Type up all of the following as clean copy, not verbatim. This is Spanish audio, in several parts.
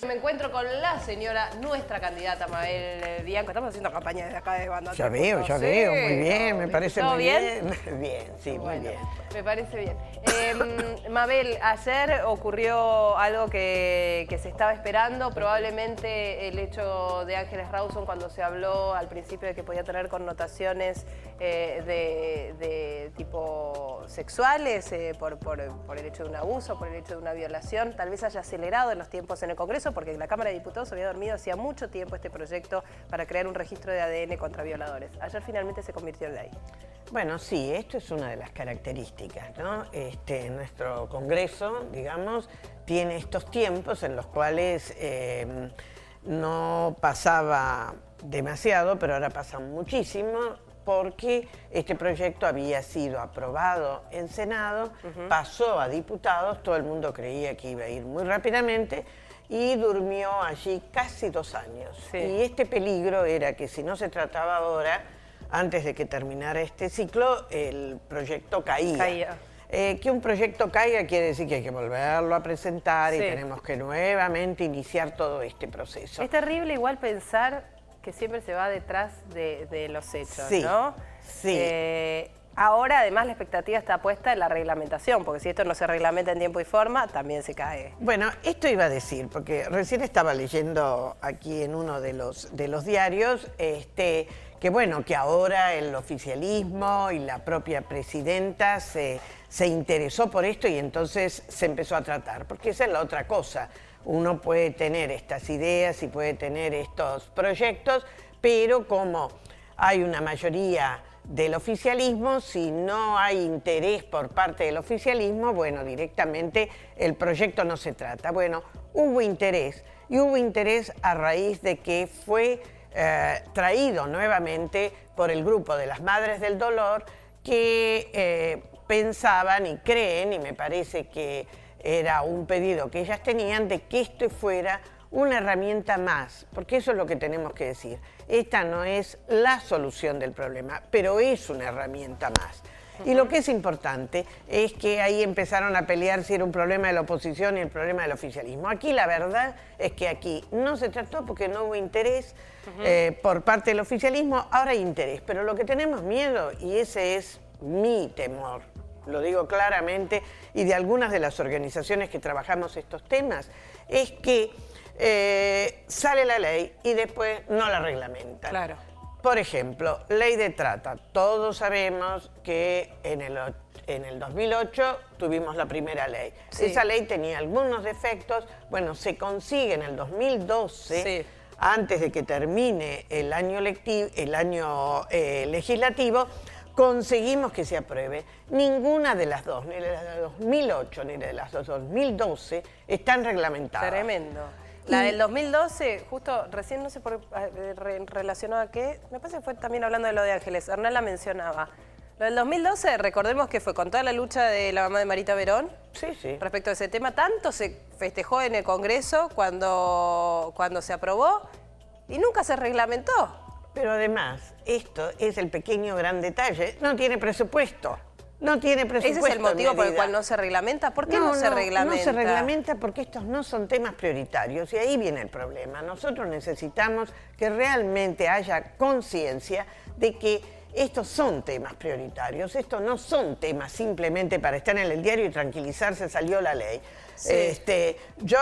Me encuentro con la señora, nuestra candidata Mabel Bianco. Estamos haciendo campaña desde acá de Banda. Ya veo, muy bien, me parece muy bien. Bien, sí, bueno, muy bien. Me parece bien. Mabel, ayer ocurrió algo que se estaba esperando, probablemente el hecho de Ángeles Rawson cuando se habló al principio de que podía tener connotaciones de tipo sexuales por el hecho de un abuso, por el hecho de una violación, tal vez haya acelerado en los tiempos en el Congreso porque la Cámara de Diputados había dormido hacía mucho tiempo este proyecto para crear un registro de ADN contra violadores. Ayer finalmente se convirtió en ley. Bueno, sí, esto es una de las características, ¿no? Nuestro Congreso, digamos, tiene estos tiempos en los cuales no pasaba demasiado, pero ahora pasa muchísimo, porque este proyecto había sido aprobado en Senado, pasó a diputados, todo el mundo creía que iba a ir muy rápidamente, y durmió allí casi 2 años. Sí. Y este peligro era que si no se trataba ahora, antes de que terminara este ciclo, el proyecto caía. Que un proyecto caiga quiere decir que hay que volverlo a presentar y tenemos que nuevamente iniciar todo este proceso. Es terrible igual pensar que siempre se va detrás de los hechos, sí, ¿no? Sí. Ahora, además, la expectativa está puesta en la reglamentación, porque si esto no se reglamenta en tiempo y forma, también se cae. Bueno, esto iba a decir, porque recién estaba leyendo aquí en uno de los diarios, que bueno, que ahora el oficialismo y la propia presidenta se interesó por esto y entonces se empezó a tratar, porque esa es la otra cosa. Uno puede tener estas ideas y puede tener estos proyectos, pero como hay una mayoría del oficialismo, si no hay interés por parte del oficialismo, bueno, directamente el proyecto no se trata. Bueno, hubo interés, y hubo interés a raíz de que fue traído nuevamente por el grupo de las Madres del Dolor que pensaban y creen, y me parece que era un pedido que ellas tenían, de que esto fuera una herramienta más, porque eso es lo que tenemos que decir. Esta no es la solución del problema, pero es una herramienta más. Y lo que es importante es que ahí empezaron a pelear si era un problema de la oposición y el problema del oficialismo. Aquí la verdad es que aquí no se trató porque no hubo interés por parte del oficialismo, ahora hay interés, pero lo que tenemos miedo, y ese es mi temor, lo digo claramente, y de algunas de las organizaciones que trabajamos estos temas, es que sale la ley y después no la reglamentan. Claro. Por ejemplo, ley de trata. Todos sabemos que en el 2008 tuvimos la primera ley. Sí. Esa ley tenía algunos defectos. Bueno, se consigue en el 2012, antes de que termine el año legislativo, conseguimos que se apruebe. Ninguna de las dos, ni de las de 2008 ni de las de 2012, están reglamentadas. Tremendo. La del 2012, justo recién, no sé por relacionado a qué, me parece que fue también hablando de lo de Ángeles, Hernán la mencionaba. Lo del 2012, recordemos que fue con toda la lucha de la mamá de Marita Verón. Sí, sí. Respecto a ese tema, tanto se festejó en el Congreso cuando se aprobó y nunca se reglamentó. Pero además, esto es el pequeño gran detalle, no tiene presupuesto. No tiene presupuesto. ¿Ese es el motivo por el cual no se reglamenta? ¿Por qué no se reglamenta? No se reglamenta porque estos no son temas prioritarios y ahí viene el problema. Nosotros necesitamos que realmente haya conciencia de que estos son temas prioritarios, estos no son temas simplemente para estar en el diario y tranquilizarse, salió la ley. Sí. Yo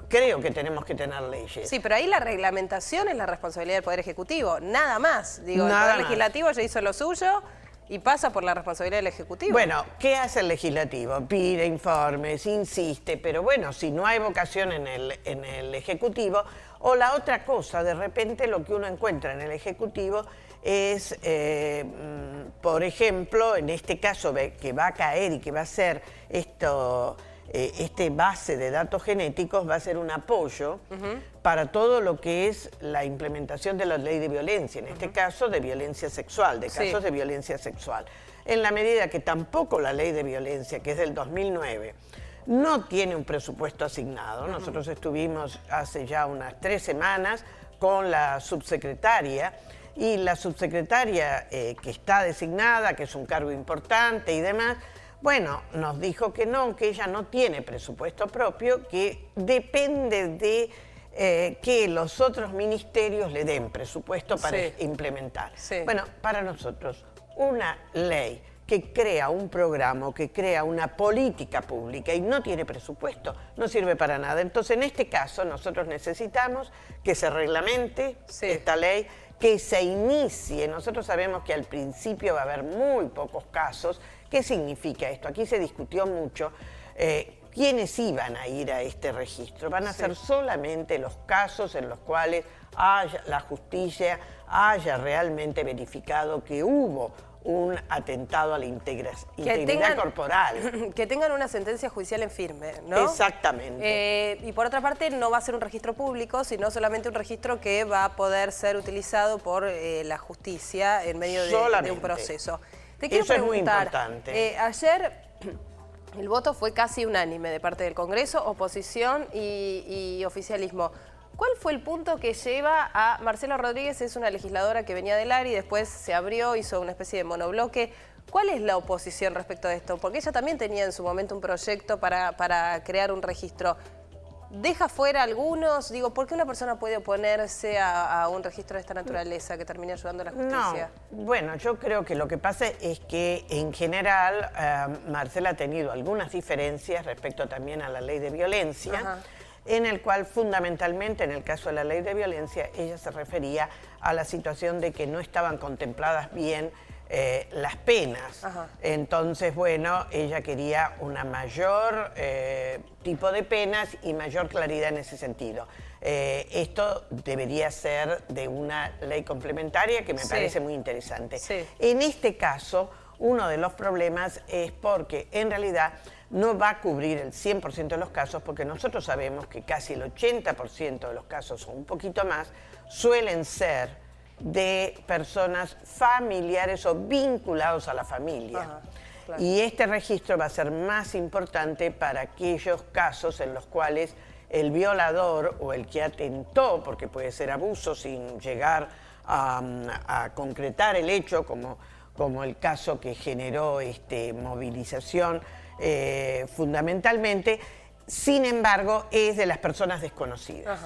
creo que tenemos que tener leyes. Sí, pero ahí la reglamentación es la responsabilidad del Poder Ejecutivo, nada más. Digo, nada el Poder más. Legislativo ya hizo lo suyo y pasa por la responsabilidad del Ejecutivo. Bueno, ¿qué hace el Legislativo? Pide informes, insiste, pero bueno, si no hay vocación en el Ejecutivo, o la otra cosa, de repente lo que uno encuentra en el Ejecutivo es, por ejemplo, en este caso que va a caer y que va a ser este base de datos genéticos, va a ser un apoyo para todo lo que es la implementación de la ley de violencia, en este caso de violencia sexual, de casos de violencia sexual. En la medida que tampoco la ley de violencia, que es del 2009, no tiene un presupuesto asignado. Nosotros estuvimos hace ya unas 3 semanas con la subsecretaria, y la subsecretaria que está designada, que es un cargo importante y demás, bueno, nos dijo que no, que ella no tiene presupuesto propio, que depende de que los otros ministerios le den presupuesto para implementar. Sí. Bueno, para nosotros, una ley que crea un programa, que crea una política pública y no tiene presupuesto, no sirve para nada. Entonces, en este caso, nosotros necesitamos que se reglamente esta ley, que se inicie. Nosotros sabemos que al principio va a haber muy pocos casos. ¿Qué significa esto? Aquí se discutió mucho quiénes iban a ir a este registro. Van a ser solamente los casos en los cuales la justicia haya realmente verificado que hubo un atentado a la integridad corporal. Que tengan una sentencia judicial en firme, ¿no? Exactamente. Y por otra parte, no va a ser un registro público, sino solamente un registro que va a poder ser utilizado por la justicia en medio de un proceso. Te quiero preguntar, es muy importante. Ayer el voto fue casi unánime de parte del Congreso, oposición y oficialismo. ¿Cuál fue el punto que lleva a Marcela Rodríguez? Es una legisladora que venía del ARI, después se abrió, hizo una especie de monobloque. ¿Cuál es la oposición respecto a esto? Porque ella también tenía en su momento un proyecto para crear un registro. ¿Deja fuera algunos? Digo, ¿por qué una persona puede oponerse a un registro de esta naturaleza que termine ayudando a la justicia? No, bueno, yo creo que lo que pasa es que en general Marcela ha tenido algunas diferencias respecto también a la ley de violencia, en el cual fundamentalmente en el caso de la ley de violencia ella se refería a la situación de que no estaban contempladas bien las penas. Entonces, bueno, ella quería una mayor tipo de penas y mayor claridad en ese sentido. Esto debería ser de una ley complementaria que me parece muy interesante. En este caso, uno de los problemas es porque en realidad no va a cubrir el 100% de los casos, porque nosotros sabemos que casi el 80% de los casos, o un poquito más, suelen ser de personas familiares o vinculados a la familia. Claro. Y este registro va a ser más importante para aquellos casos en los cuales el violador o el que atentó, porque puede ser abuso sin llegar a concretar el hecho, como el caso que generó movilización, fundamentalmente, sin embargo, es de las personas desconocidas.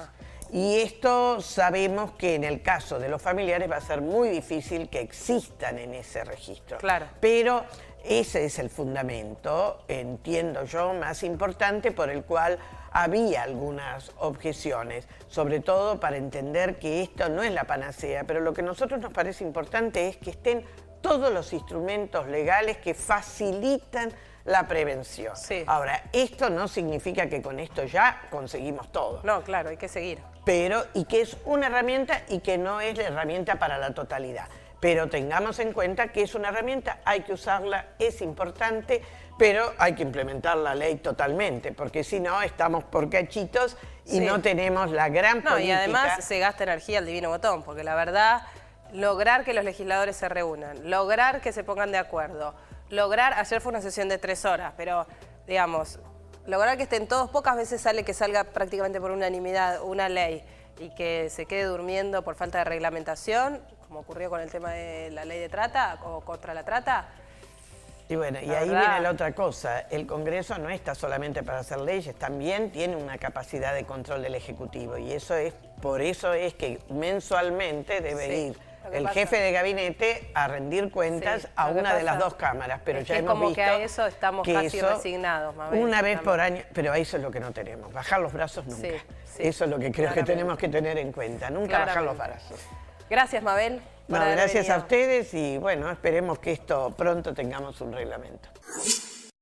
Y esto sabemos que en el caso de los familiares va a ser muy difícil que existan en ese registro. Claro. Pero ese es el fundamento, entiendo yo, más importante por el cual había algunas objeciones, sobre todo para entender que esto no es la panacea, pero lo que a nosotros nos parece importante es que estén todos los instrumentos legales que facilitan la prevención. Ahora, esto no significa que con esto ya conseguimos todo. No, claro, hay que seguir. Pero, y que es una herramienta y que no es la herramienta para la totalidad. Pero tengamos en cuenta que es una herramienta, hay que usarla, es importante, pero hay que implementar la ley totalmente, porque si no estamos por cachitos y no tenemos la gran política. Y además se gasta energía al divino botón, porque la verdad, lograr que los legisladores se reúnan, lograr que se pongan de acuerdo, ayer fue una sesión de 3 horas, pero digamos, lograr que estén todos, pocas veces sale que salga prácticamente por unanimidad una ley y que se quede durmiendo por falta de reglamentación, como ocurrió con el tema de la ley de trata o contra la trata. Y bueno, y ahí viene la otra cosa, el Congreso no está solamente para hacer leyes, también tiene una capacidad de control del Ejecutivo y por eso es que mensualmente debe ir el jefe de gabinete a rendir cuentas a una de las dos cámaras, pero ya hemos visto que a eso estamos casi resignados, Mabel. Una vez por año, pero eso es lo que no tenemos, bajar los brazos nunca. Eso es lo que creo que tenemos que tener en cuenta, nunca bajar los brazos. Gracias, Mabel. No, gracias a ustedes y bueno, esperemos que esto pronto tengamos un reglamento.